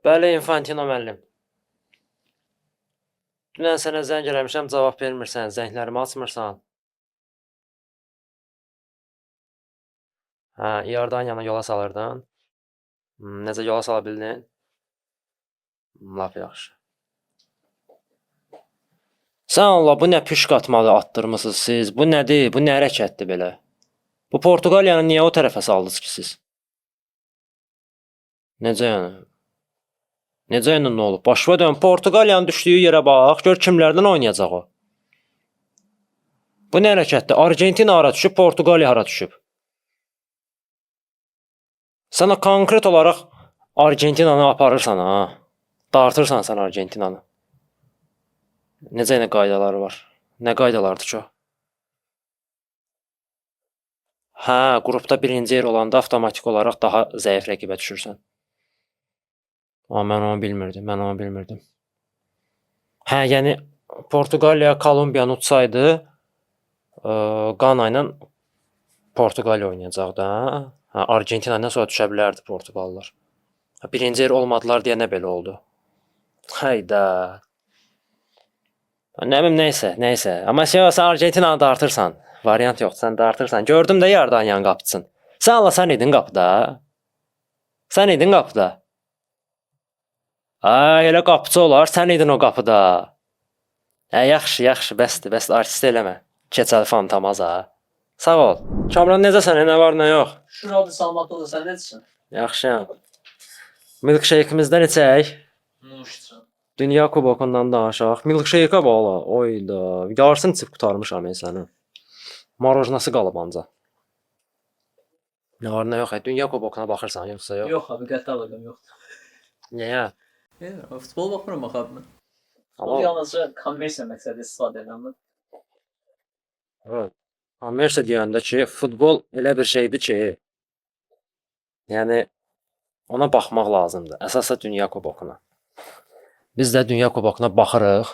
Bəli, Infantino müəllim. Dünən sənə zəng eləmişəm, cavab vermirsən, zənglərimi açmırsan. Hə, İordaniyanı yola salırdın. Necə yola sala bildin? Lap yaxşı. Sən Allah, bu nə püşk atmalı atdırmısınız siz? Bu nədir? Bu nə hərəkətdir belə? Bu Portuqaliyanı niyə o tərəfə saldınız ki siz? Necə yəni? Necə yəni nə olub? Başına dön, Portuqaliyanın düşdüyü yerə bax, gör kimlərdən oynayacaq o. Bu nə hərəkətdir? Argentina hara düşüb, Portuqaliya hara düşüb? Sənə konkret olaraq Argentinanı aparırsan ha. Dartırsan sən Argentinanı. Necə yəni qaydaları var? Nə qaydalardır ki o? Hə, qrupda birinci yer olanda avtomatik olaraq daha zəif rəqibə düşürsən. Amma mən onu bilmirdim. Hə, yəni Portuqaliya Kolumbiyanı utsaydı, Qana ilə Portuqaliya oynayacaqdı, hə? Hə, Argentina ilə sonra düşə bilərdi Portuqallılar. Birinci yer olmadılar deyə nə belə oldu? Hayda. Nə bilim, nəysə. Amma sən Argentinanı dartırsan. Variant yoxdur, sən dartırsan. Gördüm də Iordaniyanın qapıçısın. Sən idin qapıda. Ay, elə qapıçı olar, sən idin o qapıda. Yaxşı, bəsdir, artist eləmə. Keçəl fantamaz ha. Sağ ol. Kamran, necəsən? Nə var, nə yox? Şükür oldu, salamatlıdır. Sən necəsən? Yaxşıyam. Milkshake-imizdən içək. Nuşcan. Dünya kubokundan danışaq. Milkshake-a bağla. Oyda. Yarısını içib qurtarmışam mən səni. Marojnası qalıb anca. Nə var, nə yox? Dünya kubokuna baxırsan, yoxsa yox? Yox abi, qəti əlaqəm yoxdur. Niyə? Futbol baxmıram axı abi mən. Amma O yalnızca kommersiya məqsədi istifadə edirəm. evet. Kommersiya deyəndə ki, futbol elə bir şeydir ki, yəni ona baxmaq lazımdır. Əsasda Dünya kubokuna. Biz də Dünya kubokuna baxırıq.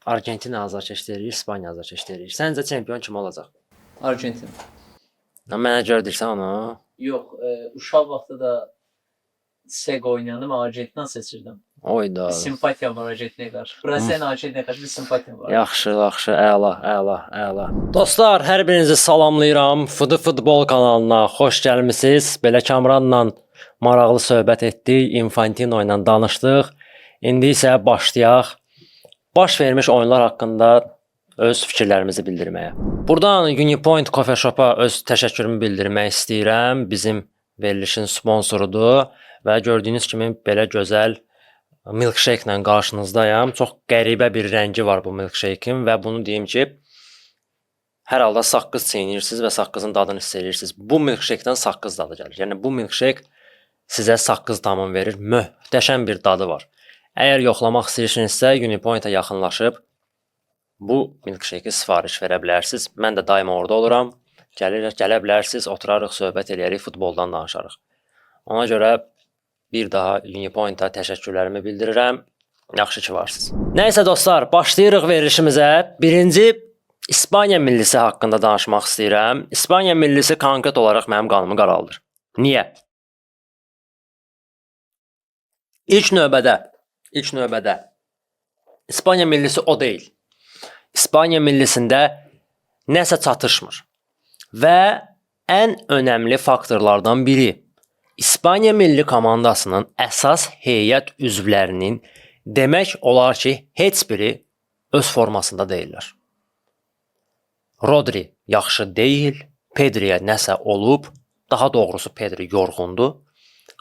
Argentina azarkeş deyirik, İspaniya azarkeş deyirik. Səncə çempion kim olacaq? Argentina. Mənə görə deyirsən onu. Yox, uşaq vaxtı da Sega oynayandım, Argentina seçirdim. Oyda. Bir simpatiyam var Argentinaya qarşı. Braziliya Argentinaya qarşı bir simpatiyam var. Yaxşı, əla. Dostlar, hər birinizi salamlayıram. Futbol kanalına xoş gəlmisiniz. Belə Kamranla maraqlı söhbət etdik, Infantino ilə danışdıq. İndi isə başlayaq. Baş vermiş oyunlar haqqında öz fikirlərimizi bildirməyə. Buradan Unipoint Coffee Shop-a öz təşəkkürümü bildirmək istəyirəm. Bizim verilişin sponsorudur və gördüyünüz kimi belə gözəl milkshake ilə qarşınızdayam. Çox qəribə bir rəngi var bu milkshake-in və bunu deyim ki, hər halda saqqız çeynəyirsiniz və saqqızın dadını hiss edirsiniz. Bu milkshake-dən saqqız dadı gəlir. Yəni bu milkshake sizə saqqız tamam verir. Möhtəşəm bir dadı var. Əgər yoxlamaq istəyirsinizsə, Unipoint-a yaxınlaşıb bu milkshake-i sifariş verə bilərsiniz. Mən də daima orada oluram. Gələ bilərsiniz, oturarıq, söhbət eləyərik, futboldan danışarıq. Ona görə bir daha Unipoint-a təşəkkürlərimi bildirirəm. Yaxşı ki varsınız. Nəysə dostlar, başlayırıq verilişimizə. Birinci İspaniya millisi haqqında danışmaq istəyirəm. İspaniya millisi konkret olaraq mənim qanımı qaraldır. Niyə? İlk növbədə İspaniya millisi o deyil. İspaniya millisində nəsə çatışmır. Və ən önəmli faktorlardan biri İspaniya milli komandasının əsas heyət üzvlərinin demək olar ki, heç biri öz formasında deyillər. Rodri yaxşı deyil, Pedriyə nəsə olub, daha doğrusu Pedri yorğundur.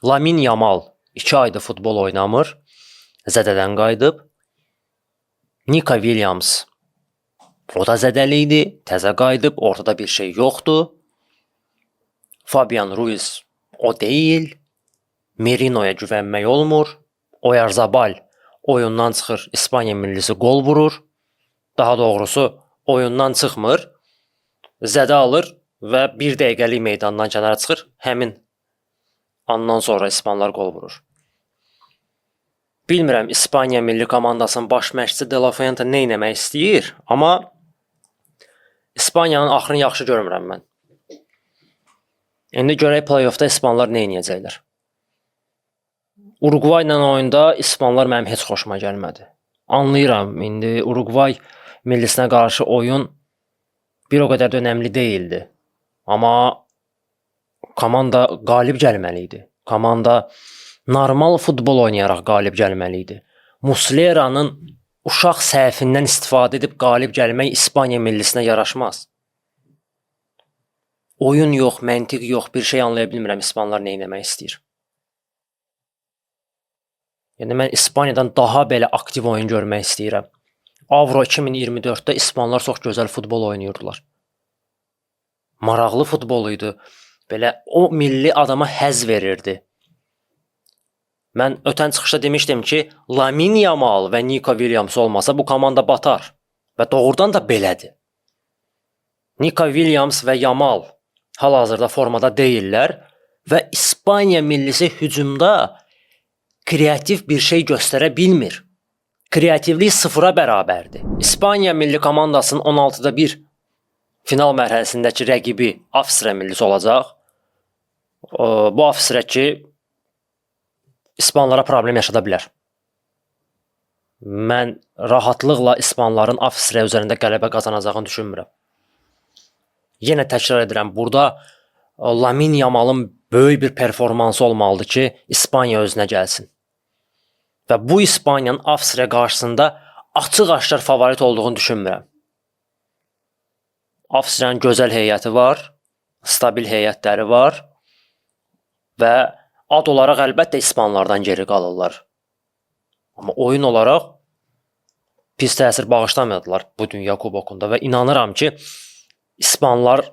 Lamine Yamal 2 aydır futbol oynamır, zədədən qayıdıb. Nico Williams o da zədəli idi, təzə qayıdıb, ortada bir şey yoxdur. Fabian Ruiz o deyil, Merino'ya güvənmək olmur. Oyarzabal oyundan çıxır, İspaniya millisi qol vurur. Daha doğrusu oyundan çıxmır, zədə alır və 1 dəqiqəlik meydandan kənara çıxır. Həmin andan sonra İspanlar qol vurur. Bilmirəm, İspaniya milli komandasının baş məşqçisi De La Fuente nə etmək istəyir, amma İspaniyanın axırını yaxşı görmürəm mən. İndi görək play-offda İspanlar nə edəcəklər. Uruqvay ilə oyunda İspanlar mənim heç xoşuma gəlmədi. Anlayıram, indi Uruqvay millisinə qarşı oyun bir o qədər də önəmli deyildi. Amma komanda qalib gəlməli idi. Komanda normal futbol oynayaraq qalib gəlməli idi. Muslera'nın uşaq səhvindən istifadə edib qalib gəlmək İspaniya millisinə yaraşmaz. Oyun yox, məntiq yox, bir şey anlaya bilmirəm İspanlar nə etmək istəyir. Yəni mən İspaniyadan daha belə aktiv oyun görmək istəyirəm. Avro 2024-də İspanlar çox gözəl futbol oynayırdılar. Maraqlı futbol idi. Belə o milli adama həzz verirdi. Mən ötən çıxışda demişdim ki, Lamine Yamal və Nico Williams olmasa bu komanda batar. Və doğrudan da belədir. Nico Williams və Yamal hal-hazırda formada deyillər və İspaniya millisi hücumda kreativ bir şey göstərə bilmir. Kreativlik sıfıra bərabərdir. İspaniya milli komandasının 16-da 1 final mərhələsindəki rəqibi Avstriya millisi olacaq. Bu Avstriya ki İspanlara problem yaşada bilər. Mən rahatlıqla İspanların Avstriya üzərində qələbə qazanacağını düşünmürəm. Yenə təkrar edirəm, burada Lamine Yamalın böyük bir performansı olmalıdır ki, İspaniya özünə gəlsin. Və bu İspaniyanın Avstriya qarşısında açıq-aşkar favorit olduğunu düşünmürəm. Avstriyanın gözəl heyəti var, stabil heyətləri var və ad olaraq əlbəttə İspanlardan geri qalırlar. Amma oyun olaraq pis təsir bağışlamıyordular bu Dünya Kubokunda və inanıram ki, İspanlar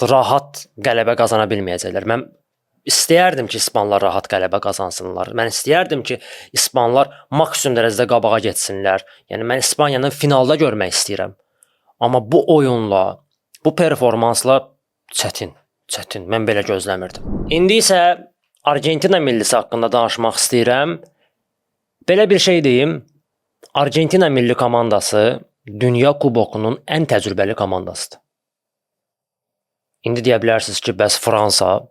rahat qələbə qazana bilməyəcəklər. Mən istəyərdim ki, İspanlar rahat qələbə qazansınlar. Mən istəyərdim ki, İspanlar maksimum dərəcədə qabağa getsinlər. Yəni mən İspaniyanı finalda görmək istəyirəm. Amma bu oyunla, bu performansla çətin. Mən belə gözləmirdim. İndi isə Argentina millisi haqqında danışmaq istəyirəm. Belə bir şey deyim, Argentina milli komandası Dünya Kubokunun ən təcrübəli komandasıdır. İndi deyə bilərsiniz ki, bəs Fransa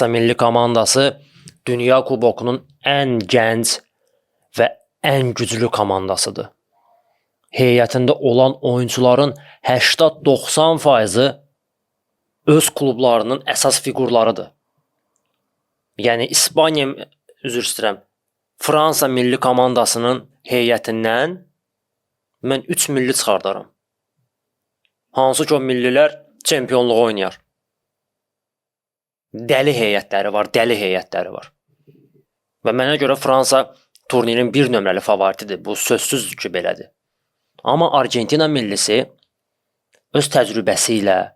milli komandası Dünya Kubokunun ən gənc və ən güclü komandasıdır. Heyətində olan oyuncuların 80-90%-ı öz klublarının əsas fiqurlarıdır. Yəni Fransa milli komandasının heyətindən mən 3 milli çıxardaram. Hansı ki o millilər çempionluğu oynayar. Dəli heyətləri var. Və mənə görə Fransa turnirin bir nömrəli favoritidir. Bu sözsüzdür ki, belədir. Amma Argentina millisi öz təcrübəsi ilə,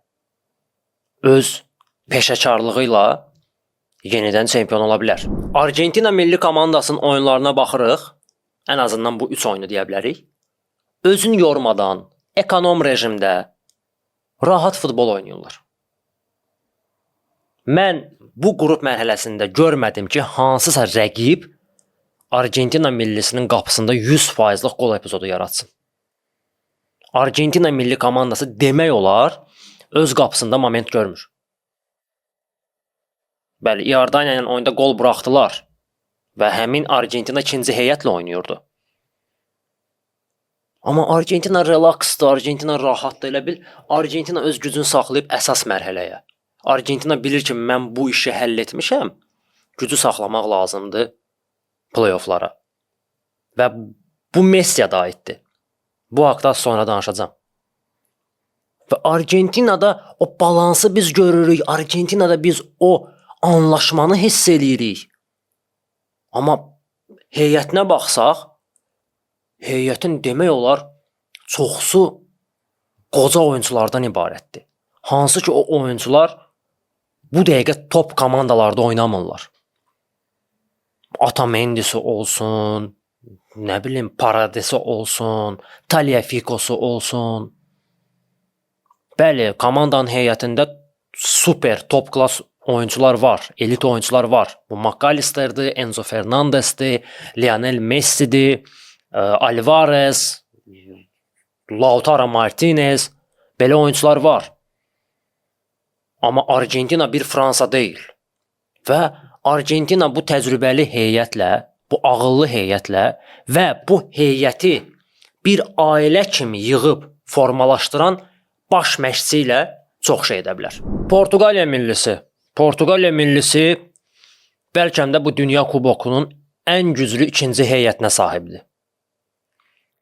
öz peşəkarlığı ilə yenidən çempion ola bilər. Argentina milli komandasının oyunlarına baxırıq. Ən azından bu 3 oyunu deyə bilərik. Özünü yormadan, ekonom rejimdə rahat futbol oynayırlar. Mən bu qrup mərhələsində görmədim ki, hansısa rəqib Argentina millisinin qapısında 100%-lıq qol epizodu yaratsın. Argentina milli komandası demək olar, öz qapısında moment görmür. Bəli, İordaniya ilə oyunda qol buraxdılar və həmin Argentina ikinci heyətlə oynayırdı. Amma Argentina relaksdır, Argentina rahatdır, elə bil Argentina öz gücünü saxlayıb əsas mərhələyə. Argentina bilir ki, mən bu işi həll etmişəm, gücü saxlamaq lazımdır play-offlara. Və bu Messiyə də aiddir. Bu haqda sonra danışacağam. Və Argentinada o balansı biz görürük, Argentinada biz o anlaşmanı hiss eləyirik. Amma heyətinə baxsaq, heyətin demək olar çoxsu qoca oyunculardan ibarətdir. Hansı ki o oyuncular bu dəqiqə top komandalarda oynamırlar. Atamendisi olsun, nə bilim Paradesi olsun, Tagliafico'su olsun. Bəli, komandanın heyətində super top klas oyuncular var, elit oyuncular var. Bu McAllister'dir, Enzo Fernandes'dir, Lionel Messi'dir, Alvarez, Lautaro Martinez, belə oyuncular var. Amma Argentina bir Fransa deyil. Və Argentina bu təcrübəli heyətlə, bu ağıllı heyətlə və bu heyəti bir ailə kimi yığıb formalaşdıran baş məşqçi ilə çox şey edə bilər. Portuqaliya millisi bəlkə də bu dünya kubokunun ən güclü ikinci heyətinə sahibdir.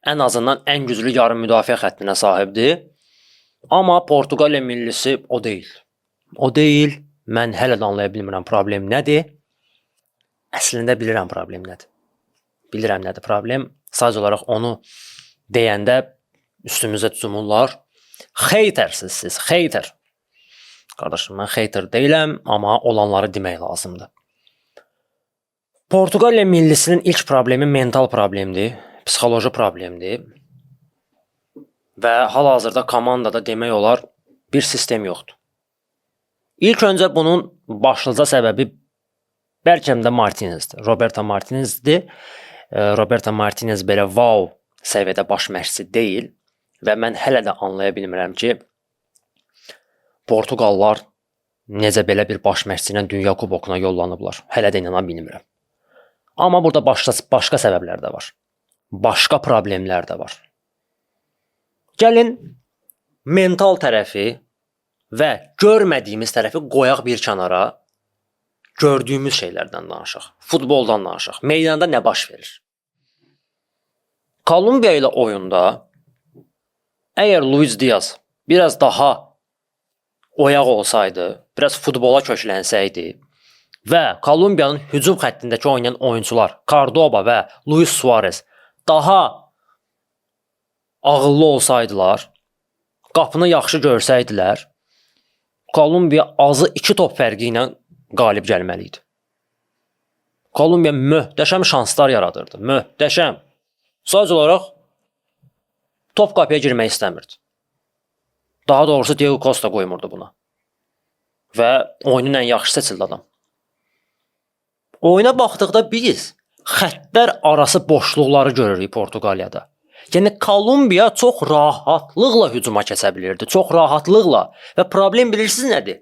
Ən azından ən güclü yarım müdafiə xəttinə sahibdir. Amma Portuqaliya millisi o deyil. O deyil. Mən hələ də anlaya bilmirəm problem nədir. Əslində bilirəm problem nədir. Bilirəm nədir problem. Sadəcə olaraq onu deyəndə üstümüzə cumurlar. Hatersiniz siz, hater. Qardaşım, mən hater deyiləm, amma olanları demək lazımdır. Portuqaliya millisinin ilk problemi mental problemdir, psixoloji problemdir. Və hal-hazırda komandada demək olar bir sistem yoxdur. İlk öncə bunun başlıca səbəbi bəlkə də Martinezdir. Roberto Martinezdir. Roberto Martinez belə wow səviyyədə baş məşqçi deyil və mən hələ də anlaya bilmirəm ki, Portuqallar necə belə bir baş məşqçi ilə Dünya Kubokuna yollanıblar. Hələ də inana bilmirəm. Amma burada başqa səbəblər də var. Başqa problemlər də var. Gəlin mental tərəfi və görmədiyimiz tərəfi qoyaq bir kənara, gördüyümüz şeylərdən danışaq, futboldan danışaq, meydanda nə baş verir? Kolumbiya ilə oyunda əgər Luis Diaz biraz daha oyaq olsaydı, biraz futbola köklənsəydi və Kolumbiyanın hücum xəttindəki oynayan oyuncular Cordoba və Luis Suarez daha ağıllı olsaydılar, qapını yaxşı görsəydilər, Kolumbiya azı 2 top fərqi ilə qalib gəlməli idi. Kolumbiya möhtəşəm şanslar yaradırdı. Möhtəşəm. Sadəcə olaraq top qapıya girmək istəmirdi. Daha doğrusu Diego Costa qoymurdu buna. Və oyunun ən yaxşı seçildi adam. Oyuna baxdıqda biz xəttlər arası boşluqları görürük Portuqaliyada. Yəni Kolumbiya çox rahatlıqla hücuma keçə bilirdi. Çox rahatlıqla. Və problem bilirsiniz nədir?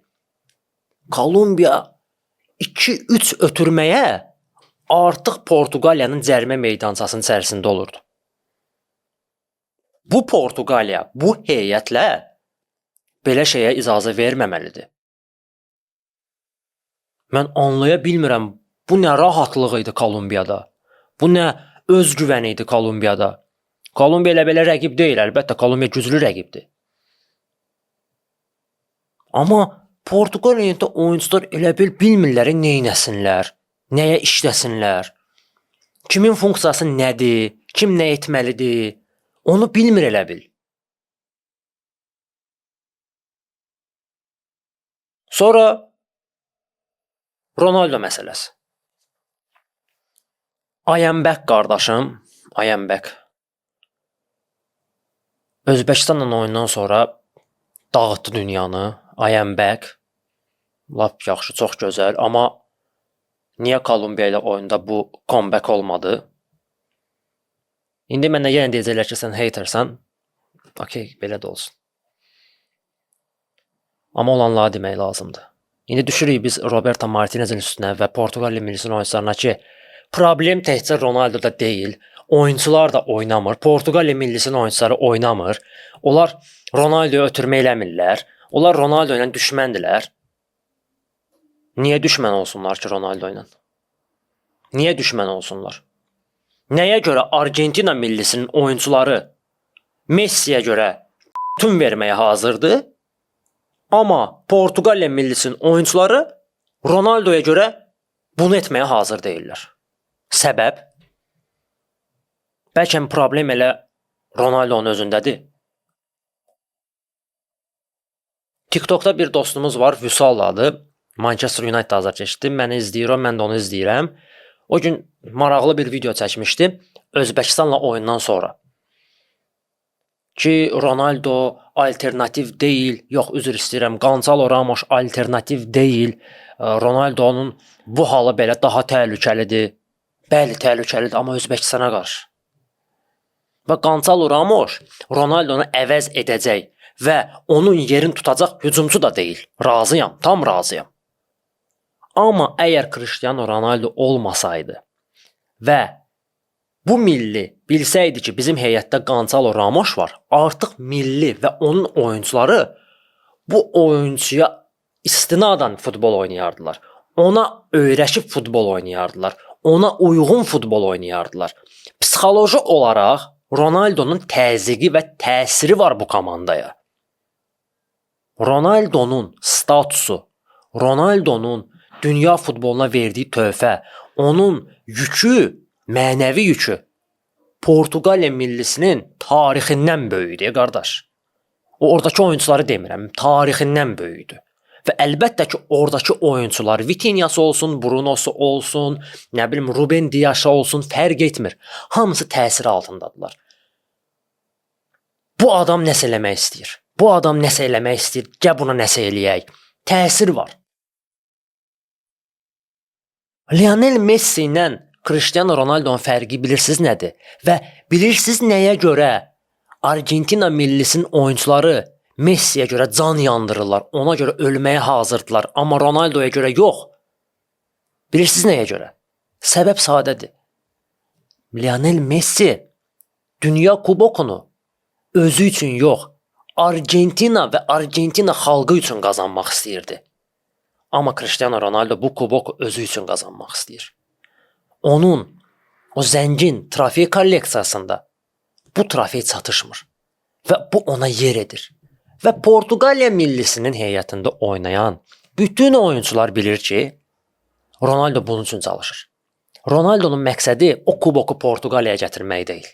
Kolumbiya 2-3 ötürməyə artıq Portuqaliyanın cərimə meydançasının içərisində olurdu. Bu Portuqaliya bu heyətlə belə şeyə icazə verməməlidir. Mən anlaya bilmirəm, bu nə rahatlıq idi Kolumbiyada. Bu nə özgüvən idi Kolumbiyada. Kolumbiya ilə belə rəqib deyil, əlbəttə Kolumbiya güclü rəqibdir. Amma Portuqaliyada oyuncular elə bil bilmirlər nə etsinlər, nəyə işləsinlər, kimin funksiyası nədir, kim nə etməlidir, onu bilmir elə bil. Sonra Ronaldo məsələsi. I am back qardaşım, I am back. Özbəkistanla oyundan sonra dağıtdı dünyanı. I am back. Lap yaxşı, çox gözəl. Amma niyə Kolumbiya ilə oyunda bu comeback olmadı? İndi mənə yenə deyəcəklər ki, sən hatersən. Okey, belə də olsun. Amma olanları demək lazımdır. İndi düşürük biz Roberto Martinez'in üstünə və Portuqaliya millisinin oyuncularına ki, problem təkcə Ronaldo'da deyil. Oyuncular da oynamır. Portuqaliya millisinin oyuncuları oynamır. Onlar Ronaldo'ya ötürmə eləmirlər. Onlar Ronaldo ilə düşməndilər. Niyə düşmən olsunlar ki Ronaldo ilə? Niyə düşmən olsunlar? Nəyə görə Argentina millisinin oyuncuları Messi'yə görə tüm verməyə hazırdır? Amma Portuqaliya millisinin oyuncuları Ronaldo'ya görə bunu etməyə hazır deyirlər. Səbəb? Bəlkə problem elə Ronaldo'nun özündədir. TikTokda bir dostumuz var, Vüsal adı. Manchester United azarkeşdi. Məni izləyir, mən də onu izləyirəm. O gün maraqlı bir video çəkmişdi Özbəkistanla oyundan sonra. Ki Ronaldo alternativ deyil, yox üzr istəyirəm, Gonzalo Ramos alternativ deyil. Ronaldo'nun bu halı belə daha təhlükəlidir. Bəli, təhlükəlidir, amma Özbəkistana qarşı. Və Gonzalo Ramos Ronaldo'nu əvəz edəcək və onun yerini tutacaq hücumçu da deyil. Razıyam, tam razıyam. Amma əgər Cristiano Ronaldo olmasaydı və bu milli bilsəydi ki, bizim heyətdə Gonçalo Ramos var, artıq milli və onun oyunçuları bu oyunçuya istinadən futbol oynayardılar. Ona öyrəşib futbol oynayardılar. Ona uyğun futbol oynayardılar. Psixoloji olaraq Ronaldo'nun təzyiqi və təsiri var bu komandaya. Ronaldo'nun statusu, Ronaldo'nun dünya futboluna verdiyi töhfə, onun yükü, mənəvi yükü Portuqaliya millisinin tarixindən böyükdür, qardaş. Oradakı oyunçuları demirəm, tarixindən böyükdür. Və əlbəttə ki, oradakı oyunçular, Vitinha'sı olsun, Bruno'su olsun, nə bilim Ruben Dias'ı olsun, fərq etmir. Hamısı təsir altındadılar. Bu adam nəsə eləmək istəyir. Bu adam nəsə eləmək istəyir. Gəl buna nəsə eləyək. Təsir var. Lionel Messi ilə Cristiano Ronaldo'nun fərqi bilirsiniz nədir? Və bilirsiniz nəyə görə Argentina millisinin oyunçuları Messi'yə görə can yandırırlar, ona görə ölməyə hazırdılar, amma Ronaldo'ya görə yox. Bilirsiniz nəyə görə? Səbəb sadədir. Lionel Messi Dünya Kubokunu özü üçün yox, Argentina və Argentina xalqı üçün qazanmaq istəyirdi. Amma Cristiano Ronaldo bu kuboku özü üçün qazanmaq istəyir. Onun o zəngin trofey kolleksiyasında bu trofey çatışmır və bu ona yer edir. Və Portuqaliya millisinin heyətində oynayan bütün oyunçular bilir ki, Ronaldo bunun üçün çalışır. Ronaldo'nun məqsədi o kuboku Portuqaliyaya gətirmək deyil.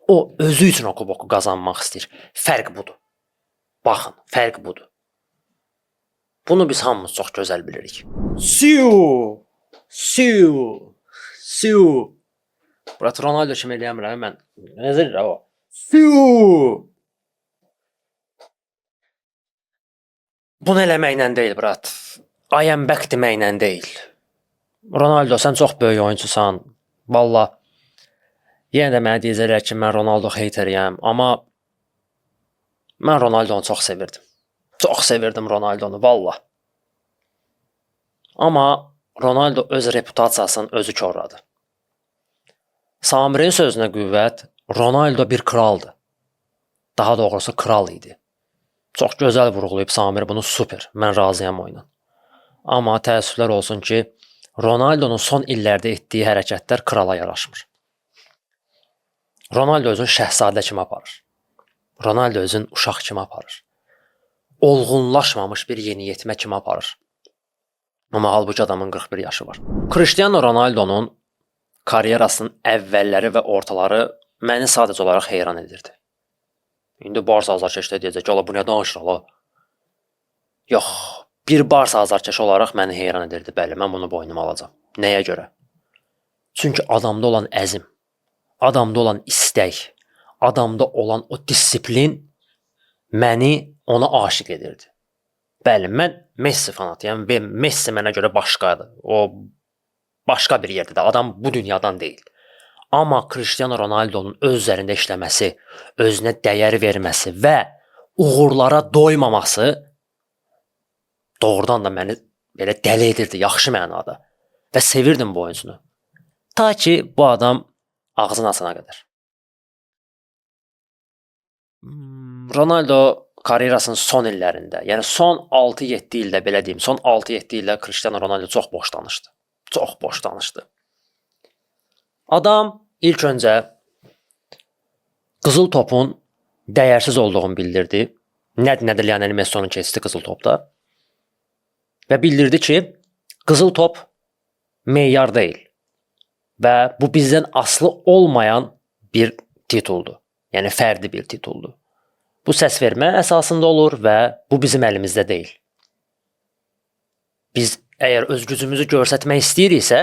O özü üçün o kuboku qazanmaq istəyir. Fərq budur. Baxın, fərq budur. Bunu biz hamımız çox gözəl bilirik. Siu! Brat Ronaldo kimi eləyəmirəm mən. Nəzir o. Siu! Bunu eləməklə deyil, brat. I am back deməklə deyil. Ronaldo, sən çox böyük oyuncusan. Valla. Yenə də mənə deyəcəklər ki, mən Ronaldo heyteriyəm. Amma mən Ronaldo'nu çox sevirdim. Çox sevirdim Ronaldo'nu, valla. Amma Ronaldo öz reputasiyasını özü korladı. Samirin sözünə qüvvət, Ronaldo bir kraldı. Daha doğrusu kral idi. Çox gözəl vurğulayıb Samir bunu, super. Mən razıyam oyuna. Amma təəssüflər olsun ki, Ronaldo'nun son illərdə etdiyi hərəkətlər krala yaraşmır. Ronaldo özün şəhzadə kimi aparır. Ronaldo özün uşaq kimi aparır. Olğunlaşmamış bir yeniyetmə kimi aparır. Amma halbuki adamın 41 yaşı var. Cristiano Ronaldo'nun karyerasının əvvəlləri və ortaları məni sadəcə olaraq heyran edirdi. İndi Barsa azarkeşdə deyəcək, "Ola bu nə danışır ala?" Yox, bir Barsa azarkeşi olaraq məni heyran edirdi. Bəli, mən bunu boynuma alacağam. Nəyə görə? Çünki adamda olan əzm, adamda olan istək, adamda olan o disiplin məni ona aşiq edirdi. Bəli, mən Messi fanatıyam və Messi mənə görə başqadır. O başqa bir yerdədir. Adam bu dünyadan deyil. Amma Cristiano Ronaldo'nun öz üzərində işləməsi, özünə dəyər verməsi və uğurlara doymaması doğrudan da məni belə dəli edirdi, yaxşı mənada. Və sevirdim bu oyuncunu. Ta ki bu adam ağzını açana qədər. Ronaldo karyerasının son illərində, yəni son 6-7 ildə belə deyim, son 6-7 ildə Cristiano Ronaldo çox boş danışdı. Çox boş danışdı. Adam ilk öncə qızıl topun dəyərsiz olduğunu bildirdi. Nədir Lionel Messi onu keçdi qızıl topda. Və bildirdi ki, qızıl top meyar deyil. Və bu bizdən asılı olmayan bir tituldur. Yəni fərdi bir tituldur. Bu səs vermə əsasında olur və bu bizim əlimizdə deyil. Biz əgər öz gücümüzü göstərmək istəyiriksə,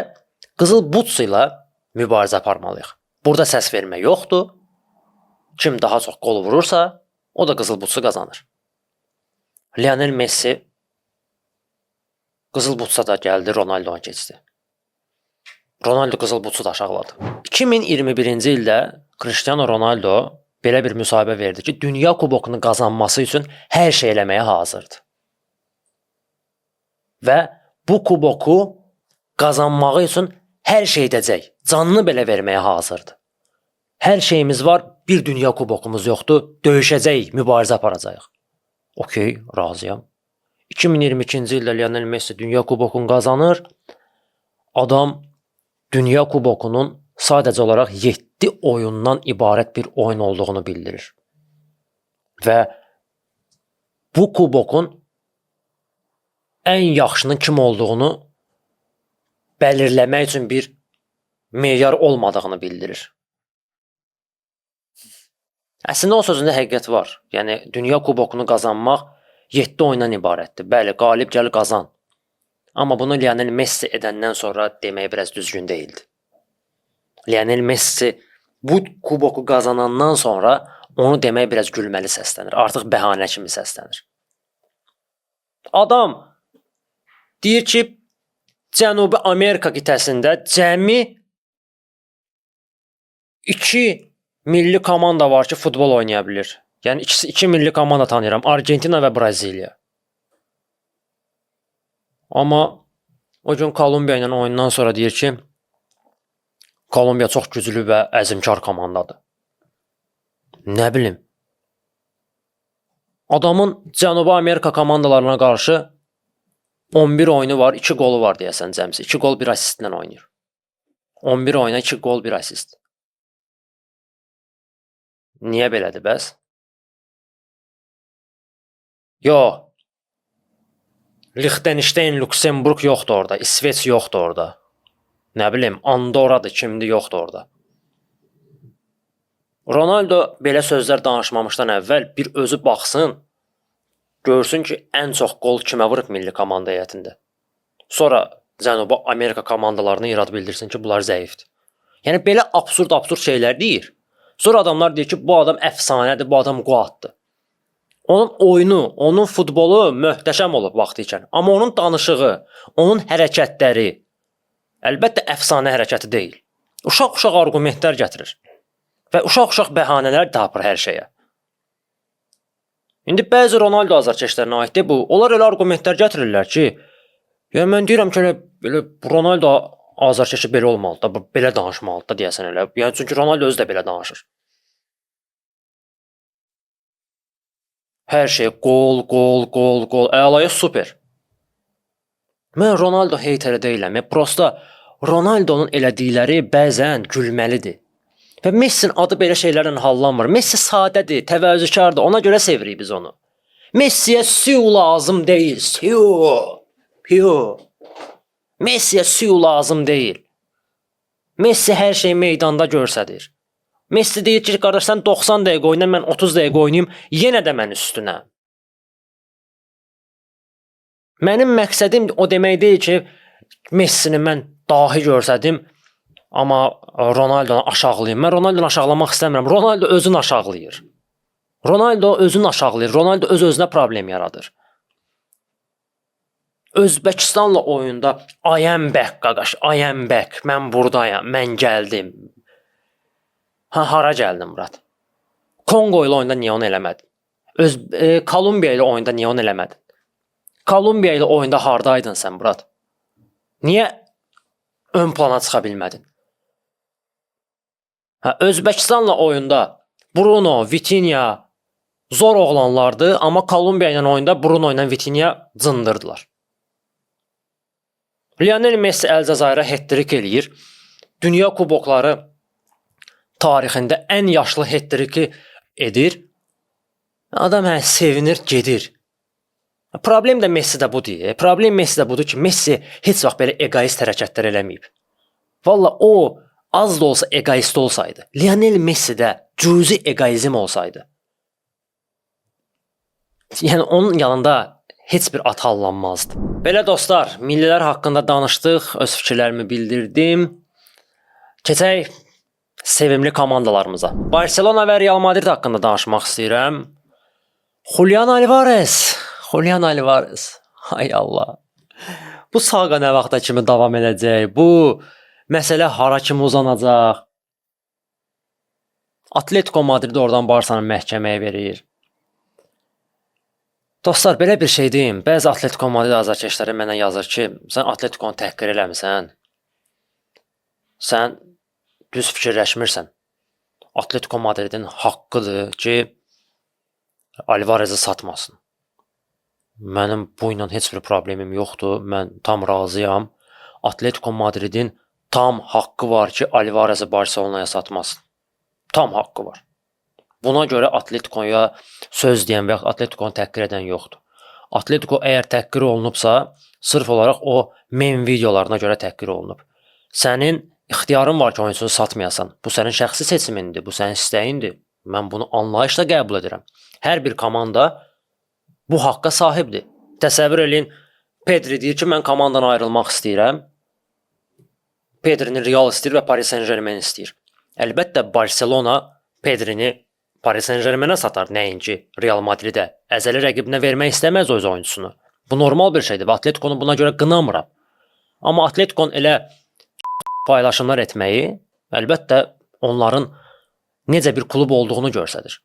qızıl buts ilə mübarizə aparmalıyıq. Burada səs vermə yoxdur. Kim daha çox qol vurursa, o da qızıl butsu qazanır. Lionel Messi qızıl butsa da gəldi, Ronaldo'ya keçdi. Ronaldo qızıl butsu da aşağıladı. 2021-ci ildə Cristiano Ronaldo belə bir müsahibə verdi ki, Dünya Kubokunu qazanması üçün hər şey eləməyə hazırdır. Və bu kuboku qazanmağı üçün hər şey edəcək. Canını belə verməyə hazırdır. Hər şeyimiz var, bir dünya kubokumuz yoxdur. Döyüşəcəyik, mübarizə aparacağıq. Okey, razıyam. 2022-ci ildə Lionel Messi dünya kubokunu qazanır. Adam dünya kubokunun sadəcə olaraq 7 oyundan ibarət bir oyun olduğunu bildirir. Və bu kubokun ən yaxşının kim olduğunu belirləmək üçün bir meyar olmadığını bildirir. Əslində o sözündə həqiqət var. Yəni dünya kubokunu qazanmaq 7 oyundan ibarətdir. Bəli, qalib gəl qazan. Amma bunu Lionel Messi edəndən sonra demək biraz düzgün deyildi. Lionel Messi bu kuboku qazanandan sonra onu demək biraz gülməli səslənir. Artıq bəhanə kimi səslənir. Adam deyir ki, Cənubi Amerika qitəsində cəmi 2 milli komanda var ki, futbol oynaya bilir. Yəni iki milli komanda tanıyıram. Argentina və Braziliya. Amma o gün Kolumbiya ilə oyundan sonra deyir ki, Kolumbiya çox güclü və əzmkar komandadır. Nə bilim. Adamın Cənubi Amerika komandalarına qarşı 11 oyunu var, 2 qolu var deyəsən cəmsi. 2 qol, 1 asistlə oynayır. 11 oyuna 2 qol, 1 asist. Niyə belədir bəs? Yox. Liechtenstein, Lüksemburg yoxdur orada. İsveç yoxdur orada. Nə bilim, Andorradır, kimdir yoxdur orada. Ronaldo belə sözlər danışmamışdan əvvəl bir özü baxsın, görsün ki, ən çox qol kimə vurub milli komanda heyətində. Sonra Cənubi Amerika komandalarına irad bildirsin ki, bunlar zəifdir. Yəni belə absurd şeylər deyir. Sonra adamlar deyir ki, bu adam əfsanədir, bu adam quatdır. Onun oyunu, onun futbolu möhtəşəm olub vaxtı ikən. Amma onun danışığı, onun hərəkətləri əlbəttə əfsanə hərəkəti deyil. Uşaq-uşaq arqumentlər gətirir. Və uşaq-uşaq bəhanələr tapır hər şeyə. İndi bəzi Ronaldo azarkeşlərinə aiddir bu. Onlar elə arqumentlər gətirirlər ki, yəni mən deyirəm ki, elə Ronaldo azarkeşi belə olmalıdır, belə danışmalıdır deyəsən elə. Yəni çünki Ronaldo özü də belə danışır. Hər şey qol, əlaya super. Mən Ronaldo heyteri deyiləm. Prosta Ronaldo'nun elədikləri bəzən gülməlidir. Və Messi'nin adı belə şeylərlə hallanmır. Messi sadədir, təvəzzükardır. Ona görə sevirik biz onu. Messi'yə siu lazım deyil. Siu. Messi'yə siu lazım deyil. Messi hər şeyi meydanda görsədir. Messi deyir ki, qardaş sən 90 dəqiqə oyna, mən 30 dəqiqə oynayım, yenə də mən üstünəm. Mənim məqsədim o demək deyil ki, Messi'ni mən dahi görsədim, amma Ronaldo'nu aşağılayım. Mən Ronaldo'nu aşağılamaq istəmirəm. Ronaldo özünü aşağılayır. Ronaldo öz-özünə problem yaradır. Özbəkistanla oyunda I am back, qaqaş, I am back. Mən buradayam, mən gəldim. Hara gəldim, Murat? Kongo ilə oyunda niyə onu eləmədin? Kolumbiya ilə oyunda niyə onu eləmədin? Kolumbiya ilə oyunda hardaydın sən, Murat? Niyə ön plana çıxa bilmədin? Özbəkistanla oyunda Bruno, Vitinha zor oğlanlardı, amma Kolumbiya ilə oyunda Bruno ilə Vitinha cındırdılar. Lionel Messi Əlcəzairə hat-trick eləyir. Dünya kubokları tarixində ən yaşlı hat-trick'i edir. Adam sevinir, gedir. Problem də Messi'də budur. Problem Messi'də budur ki, Messi heç vaxt belə egoist hərəkətlər eləməyib. Valla o az da olsa egoist olsaydı, Lionel Messi'də cüzi egoizm olsaydı, yəni onun yanında heç bir at hallanmazdı. Belə dostlar, millilər haqqında danışdıq, öz fikirlərimi bildirdim. Keçək sevimli komandalarımıza. Barcelona və Real Madrid haqqında danışmaq istəyirəm. Julian Alvarez. Hay Allah. Bu saga nə vaxta kimi davam edəcək? Bu məsələ hara kimi uzanacaq? Atletico Madrid oradan Barsanı məhkəməyə verir. Dostlar, belə bir şey deyim. Bəzi Atletico Madrid azarkeşləri mənə yazır ki, sən Atletico-nu təhqir eləmisən. Sən düz fikirləşmirsən. Atletico Madridin haqqıdır ki, Alvarez'i satmasın. Mənim bu ilə heç bir problemim yoxdur. Mən tam razıyam. Atletico Madridin tam haqqı var ki, Alvarez'i Barcelona'ya satmasın. Tam haqqı var. Buna görə Atletico'ya söz deyən və Atletico'nu təhqir edən yoxdur. Atletico əgər təhqir olunubsa, sırf olaraq o mem videolarına görə təhqir olunub. Sənin ixtiyarın var ki, oyuncunu satmayasan. Bu sənin şəxsi seçimindir, bu sənin istəyindir. Mən bunu anlayışla qəbul edirəm. Hər bir komanda bu haqqa sahibdir. Təsəvvür eləyin, Pedri deyir ki, mən komandadan ayrılmaq istəyirəm. Pedrini Real istəyir və Paris Saint-Germain istəyir. Əlbəttə Barcelona Pedrini Paris Saint-Germainə satar, nəinki Real Madridə. Əzəli rəqibinə vermək istəməz öz oyuncusunu. Bu normal bir şeydir və Atletico'nu buna görə qınamıram. Amma Atletico'nun elə paylaşımlar etməyi əlbəttə onların necə bir klub olduğunu göstərir.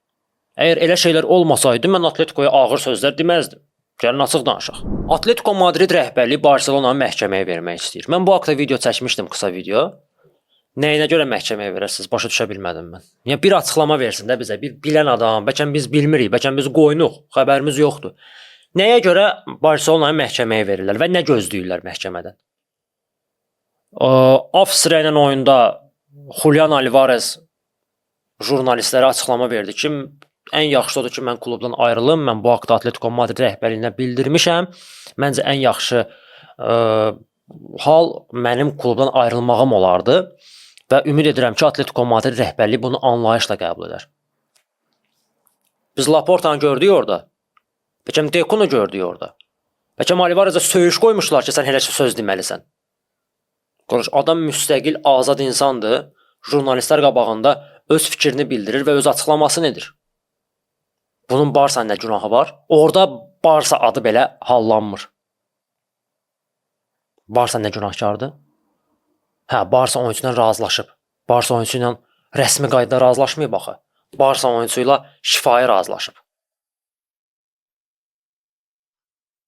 Əgər elə şeylər olmasaydı, mən Atletico'ya ağır sözlər deməzdim. Gəlin açıq danışaq. Atletico Madrid rəhbərliyi Barcelona'nı məhkəməyə vermək istəyir. Mən bu haqda video çəkmişdim, qısa video. Nəyinə görə məhkəməyə verirsiniz? Başa düşə bilmədim mən. Yəni bir açıqlama versin də bizə, bir bilən adam, bəlkə biz bilmirik, bəlkə biz qoyunuq, xəbərimiz yoxdur. Nəyə görə Barcelona'yı məhkəməyə verirlər və nə gözləyirlər məhkəmədən? Avstriya ilə oyunda Julian Alvarez jurnalistlərə açıqlama verdi ki, ən yaxşısı odur ki, mən klubdan ayrılım. Mən bu haqda Atletico Madrid rəhbərliyinə bildirmişəm. Məncə ən yaxşı hal mənim klubdan ayrılmağım olardı. Və ümid edirəm ki, Atletico Madrid rəhbərliyi bunu anlayışla qəbul edər. Biz Laportanı gördük orada. Bəlkə Dekunu gördük orada. Bəlkə Alvarezə söyüş qoymuşlar ki, sən elə söz deməlisən. Adam müstəqil, azad insandır. Jurnalistlər qabağında öz fikrini bildirir və öz açıqlamasını edir. Bunun Barsa nə günahı var? Orada Barsa adı belə hallanmır. Barsa nə günahkardır? Hə, Barsa oyunçuyla razılaşıb. Barsa oyunçu ilə rəsmi qaydada razılaşmayıb axı. Barsa oyunçuyla şifahi razılaşıb.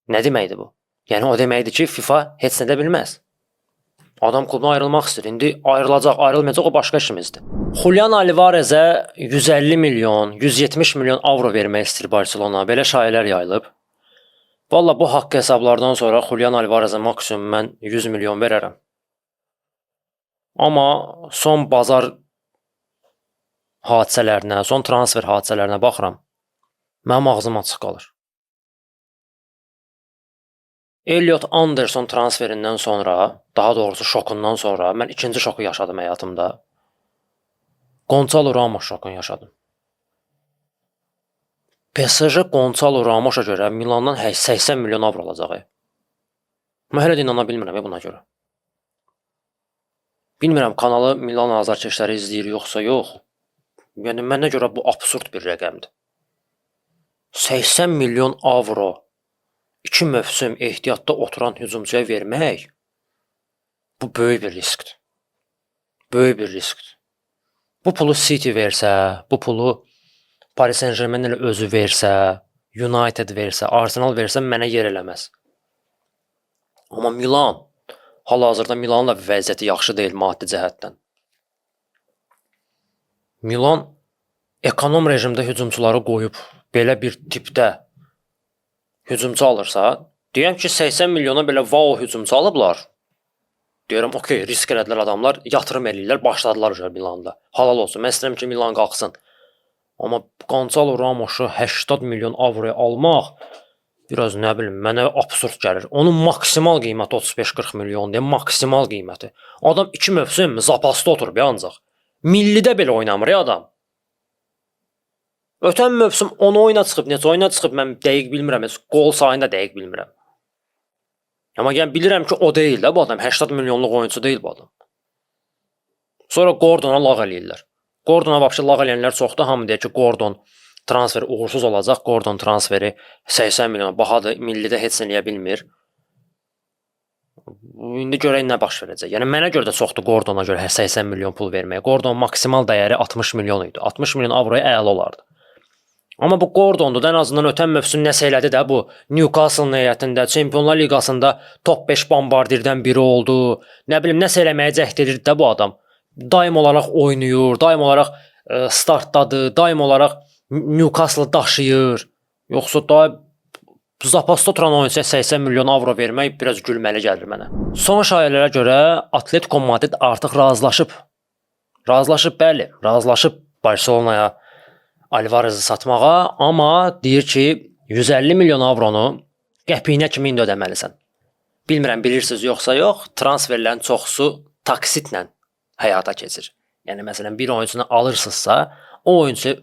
Nə deməkdir bu? Yəni o deməkdir ki, FIFA heç nə də bilməz. Adam klubdan ayrılmaq istəyir. İndi ayrılacaq, ayrılmayacaq, o başqa işimizdir. Julian Alvarez'ə 150 milyon, 170 milyon avro vermək istəyir Barcelona. Belə şayiələr yayılıb. Valla bu haqq hesablardan sonra Julian Alvarez'ə maksimum mən 100 milyon verərəm. Amma son bazar hadisələrinə, son transfer hadisələrinə baxıram. Mənim ağzım açıq qalır. Elliot Anderson transferindən sonra, daha doğrusu şokundan sonra, mən ikinci şoku yaşadım həyatımda. Gonçalo Ramos şokunu yaşadım. PSG Gonçalo Ramos'a görə Milandan 80 milyon avro alacaq. Mən hələ də inana bilmirəm buna görə. Bilmirəm kanalı Milan azarkeşləri izləyir yoxsa yox. Yəni mənə görə bu absurd bir rəqəmdir. 80 milyon avro 2 mövsüm ehtiyatda oturan hücumçuya vermək bu böyük bir riskdir. Böyük bir riskdir. Bu pulu City versə, bu pulu Paris Saint-Germain ilə özü versə, United versə, Arsenal versə mənə yer eləməz. Amma Milan, hal-hazırda Milanın da vəziyyəti yaxşı deyil maddi cəhətdən. Milan ekonom rejimdə hücumçuları qoyub belə bir tipdə hücumçu alırsa, deyəm ki 80 milyona belə wow hücumçu alıblar. Deyirəm, okey, risk elədilər adamlar, yatırım eləyirlər, başladılar Milanda. Halal olsun, mən istəyirəm ki Milan qalxsın. Amma Gonçalo Ramos'u 80 milyon avroya almaq biraz nə bilim, mənə absurd gəlir. Onun maksimal qiyməti 35-40 milyon deyə, maksimal qiyməti. Adam 2 mövsüm zapasda oturub ancaq. Millidə belə oynamır adam. Ötən mövsüm 10 oyuna çıxıb, neçə oyuna çıxıb mən dəqiq bilmirəm, qol sayını da dəqiq bilmirəm. Amma yəni bilirəm ki o deyil də bu adam, 80 milyonluq oyuncu deyil bu adam. Sonra Gordon'a lağ eləyirlər. Gordon'a vəbşə lağ eləyənlər çoxdur, hamı deyir ki Gordon transferi uğursuz olacaq, Gordon transferi 80 milyona bahadır, millidə heç nə eləyə bilmir. İndi görək nə baş verəcək. Yəni mənə görə də çoxdur Gordon'a görə 80 milyon pul verməyə. Gordon maksimal dəyəri 60 milyon idi. 60 milyon avroya əla olardı. Amma bu Gordondur da, ən azından ötən mövsüm nəsə elədi də bu. Newcastle heyətində, Çempionlar Liqasında top 5 bombardirdən biri oldu. Nə bilim, nəsə eləməyə cəhd edirdi də bu adam. Daim olaraq oynayır, daim olaraq startdadır, daim olaraq Newcastle daşıyır. Yoxsa da zapasda oturan oyunçuya 80 milyon avro vermək biraz gülməli gəlir mənə. Son şayələrə görə Atletico Madrid artıq razılaşıb. Razılaşıb, razılaşıb Barselonaya Alvarez'i satmağa, amma deyir ki 150 milyon avronu qəpiyinə kimi indi ödəməlisən. Bilmirəm, bilirsiniz yoxsa yox, transferlərin çoxusu taksitlə həyata keçir. Yəni məsələn bir oyunçunu alırsınızsa, o oyunçu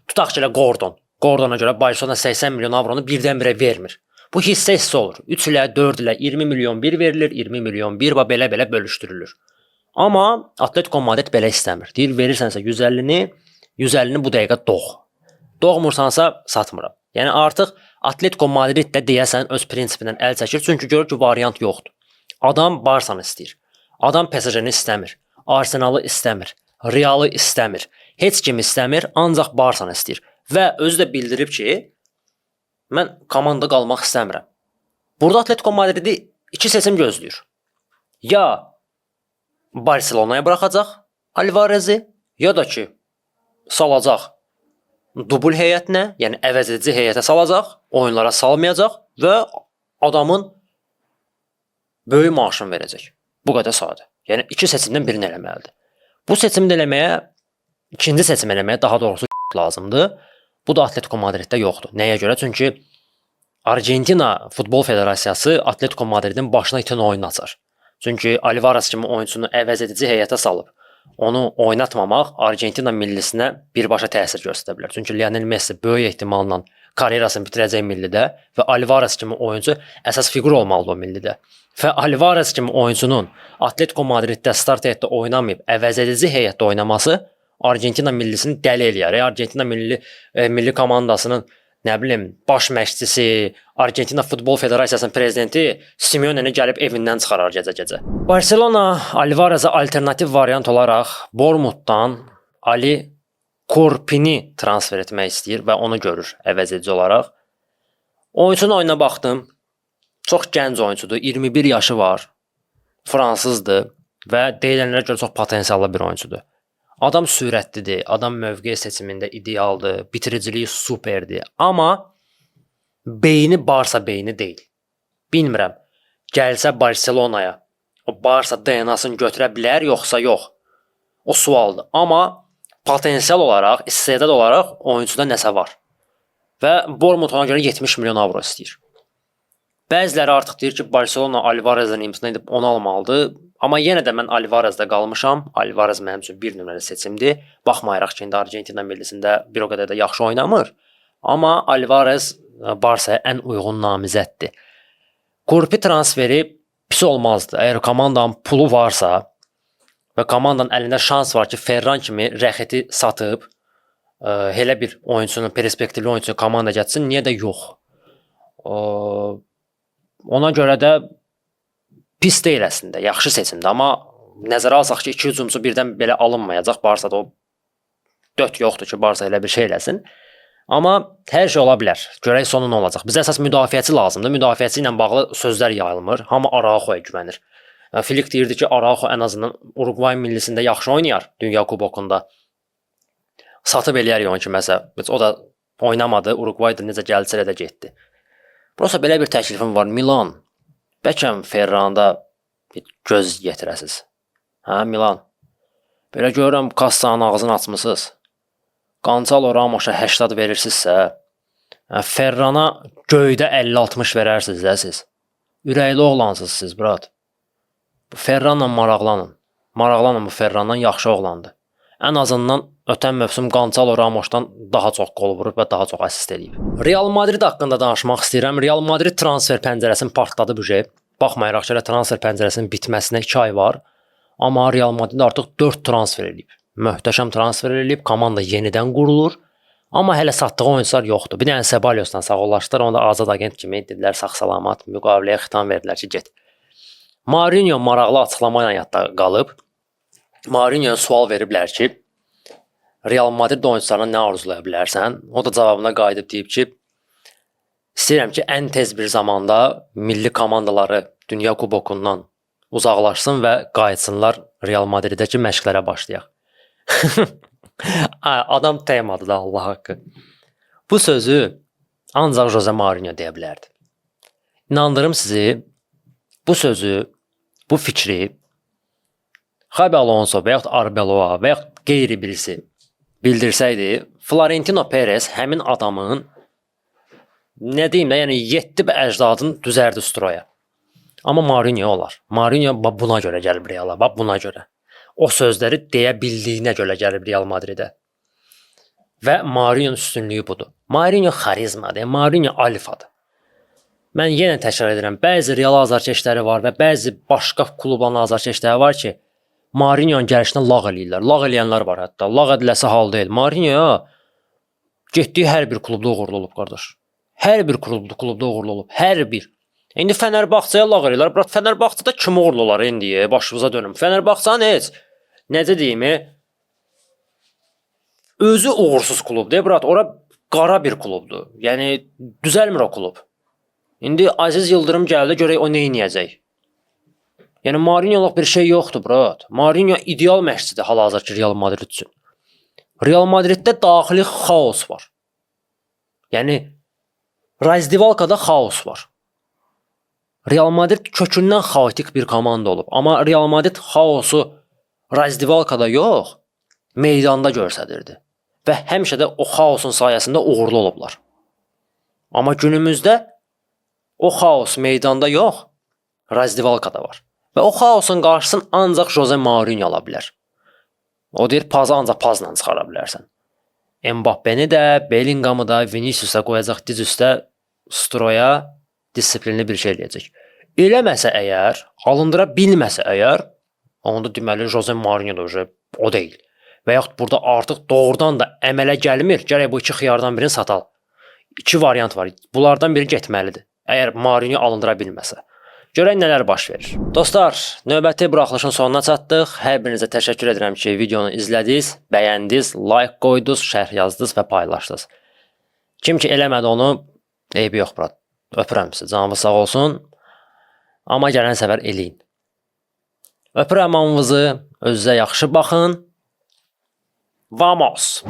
tutaq ki Gordon. Gordona görə Barcelona 80 milyon avronu birdən-birə vermir. Bu hissə olur. 3 ilə, 4 ilə 20 milyon bir verilir, 20 milyon bir və belə-belə bölüşdürülür. Amma Atletico Madrid belə istəmir. Deyir, verirsənsə 150-ni bu dəqiqə doğ. Doğmursansa satmıram. Yəni artıq Atletico Madrid də deyəsən öz prinsipindən əl çəkir, çünki görür ki variant yoxdur. Adam Barsanı istəyir. Adam PSG-ni istəmir. Arsenalı istəmir. Realı istəmir. Heç kim istəmir, ancaq Barsanı istəyir. Və özü də bildirib ki, mən komanda qalmaq istəmirəm. Burada Atletico Madridi iki seçim gözləyir. Ya Barcelonaya buraxacaq Alvarez'i, ya da ki salacaq dubl heyətinə, yəni əvəzedici heyətə salacaq, oyunlara salmayacaq və adamın böyük maaşını verəcək. Bu qədər sadə. Yəni iki seçimdən birini eləməlidir. Bu seçimi eləməyə, ikinci seçim eləməyə daha doğrusu lazımdır. Bu da Atletico Madriddə yoxdur. Nəyə görə? Çünki Argentina Futbol Federasiyası Atletico Madridin başına itin oyun açar. Çünki Alvarez kimi oyunçunu əvəzedici heyətə salıb onu oynatmamaq Argentina millisinə birbaşa təsir göstərə bilər. Çünki Lionel Messi böyük ehtimalla karyerasını bitirəcək millidə və Alvarez kimi oyuncu əsas fiqur olmalıdır o millidə. Və Alvarez kimi oyunçunun Atletico Madriddə start heyətdə oynamayıb əvəzedici heyətdə oynaması Argentina millisini dəli eləyər. Argentina milli komandasının nə bilim baş məşqçisi, Argentina Futbol Federasiyasının prezidenti Simeone-ni gəlib evindən çıxarar gecə-gecə. Barcelona Alvarezə alternativ variant olaraq Bournemouthdan Ali Korpini transfer etmək istəyir və onu görür əvəzedici olaraq. Oyunçunun oyuna baxdım. Çox gənc oyunçudur, 21 yaşı var. Fransızdır və deyilənlərə görə çox potensiallı bir oyunçudur. Adam sürətlidir, adam mövqe seçimində idealdır, bitiriciliyi superdir. Amma beyni Barsa beyni deyil. Bilmirəm, gəlsə Barcelonaya o Barsa DNA-sını götürə bilər, yoxsa yox. O sualdır. Amma potensial olaraq, istedad olaraq oyuncuda nəsə var. Və Bournemouth ona görə 70 milyon avro istəyir. Bəziləri artıq deyir ki, Barcelona Alvarez'in imtina edib onu almalıdır. Amma yenə də mən Alvarez'də qalmışam. Alvarez mənim üçün bir nömrəli seçimdir. Baxmayaraq ki, indi Argentina millisində bir o qədər də yaxşı oynamır. Amma Alvarez Barsaya ən uyğun namizəddir. Korpi transferi pis olmazdı. Əgər komandanın pulu varsa və komandanın əlində şans var ki, Ferran kimi rəxəti satıb elə bir oyunçunun, perspektivli oyunçunun komanda gəlsin, niyə də yox? Ona görə də pis deyil əslində, yaxşı seçimdir. Amma nəzərə alsaq ki, iki hücumçu birdən belə alınmayacaq. Barsada o 4 yoxdur ki, Barsa elə bir şey eləsin. Amma hər şey ola bilər. Görək sonu nə olacaq. Bizə əsas müdafiəçi lazımdır. Müdafiəçi ilə bağlı sözlər yayılmır. Hamı Araujo'ya güvənir. Filik deyirdi ki, Araujo ən azından Uruguay millisində yaxşı oynayar Dünya Kubokunda. Satıb eləyər yon kiməsə. O da oynamadı. Uruguayda necə gəlsə də getdi. Prosta belə bir təklifim var. Milan, bəlkə Ferranda bir göz yetirəsiz. Hə, Milan. Belə görürəm, kassanın ağzını açmısınız. Gonçalo Ramos'a 80 verirsinizsə, Ferrana göydə 50-60 verərsiniz də siz. Ürəkli oğlansınız siz, brat. Bu Ferranla maraqlanın. Maraqlanın bu Ferrandan, yaxşı oğlandır. Ən azından ötən mövsüm Gonçalo Ramos'dan daha çox qol vurub və daha çox asist edib. Real Madrid haqqında danışmaq istəyirəm. Real Madrid transfer pəncərəsini partladı bu şey. Baxmayaraq ki, transfer pəncərəsinin bitməsinə 2 ay var. Amma Real Madrid artıq 4 transfer edib. Möhtəşəm transfer edib, komanda yenidən qurulur. Amma hələ satdığı oyunçular yoxdur. Bir dənə Sebalios'dan sağollaşdılar, onu da azad agent kimi dedilər, sağ-salamat, müqaviləyə xitam verdilər ki, get. Mourinho maraqlı açıqlama ilə yadda qalıb. Mourinho'ya sual veriblər ki, Real Madrid oyunçularına nə arzulaya bilərsən? O da cavabına qayıdıb deyib ki, istəyirəm ki, ən tez bir zamanda milli komandaları Dünya Kubokundan uzaqlaşsın və qayıtsınlar Real Madridəki məşqlərə başlayaq. Adam temadı da Allah haqqı. Bu sözü ancaq Jose Mourinho deyə bilərdi. İnandırım sizi, bu sözü, bu fikri Xabi Alonso və yaxud Arbeloa və yaxud qeyri birisi bildirsəydi, Florentino Perez həmin adamın nə deyim də, yəni 7 əcdadını düzərdi stroya. Amma Mourinho olar. Mourinho buna görə gəlib Reala, buna görə. O sözləri deyə bildiyinə görə gəlib Real Madridə. Və Mourinho'nun üstünlüyü budur. Mourinho xarizmadır, Mourinho alfadır. Mən yenə təkrar edirəm, bəzi Real azarkeşləri var və bəzi başqa klubların azarkeşləri var ki, Mourinho'nun gəlişinə lağ eləyirlər. Lağ eləyənlər var hətta. Lağ ediləsi hal deyil. Mourinho getdiyi hər bir klubda uğurlu olub, qardaş. Hər bir klubda uğurlu olub. Hər bir. İndi Fenerbahçeyə lağ eləyirlər. Brat, Fenerbahçedə kim uğurlu olar indi? Başımıza dönüm. Fenerbahçenin heç. Necə deyim? Özü uğursuz klubdur. Brat, ora qara bir klubdur. Yəni, düzəlmir o klub. İndi Aziz Yıldırım gəldi, görək o nə edəcək? Yəni, Mourinho'luq bir şey yoxdur, brat. Mourinho ideal məşqçidir hal-hazırki Real Madrid üçün. Real Madriddə daxili xaos var. Yəni, Razdivalkada xaos var. Real Madrid kökündən xaotik bir komanda olub. Amma Real Madrid xaosu Razdivalkada yox, meydanda göstərirdi. Və həmişə də o xaosun sayəsində uğurlu olublar. Amma günümüzdə o xaos meydanda yox, Razdivalkada var. Və o xaosun qarşısını ancaq Jose Mourinho ala bilər. O deyir, pazı ancaq pazla çıxara bilərsən. Mbappé'ni də, Bellingham'ı da, Vinicius'a qoyacaq diz üstə stroya disiplinli bir şey eləyəcək. Eləməsə əgər, alındıra bilməsə əgər, onda deməli Jose Mourinho da o deyil. Və yaxud burada artıq doğrudan da əmələ gəlmir, gərək bu iki xiyardan birini satal. İki variant var. Bunlardan biri getməlidir. Əgər Mourinho alındıra bilməsə. Görək nələr baş verir. Dostlar, növbəti buraxılışın sonuna çatdıq. Hər birinizə təşəkkür edirəm ki, videonu izlədiniz, bəyəndiniz, like qoydunuz, şərh yazdınız və paylaşdınız. Kim ki eləmədi onu, eybi yox, brat. Öpürəm sizi, canınız sağ olsun. Amma gələn səfər eləyin. Öpürəm hamınızı, özünüzə yaxşı baxın. Vamos!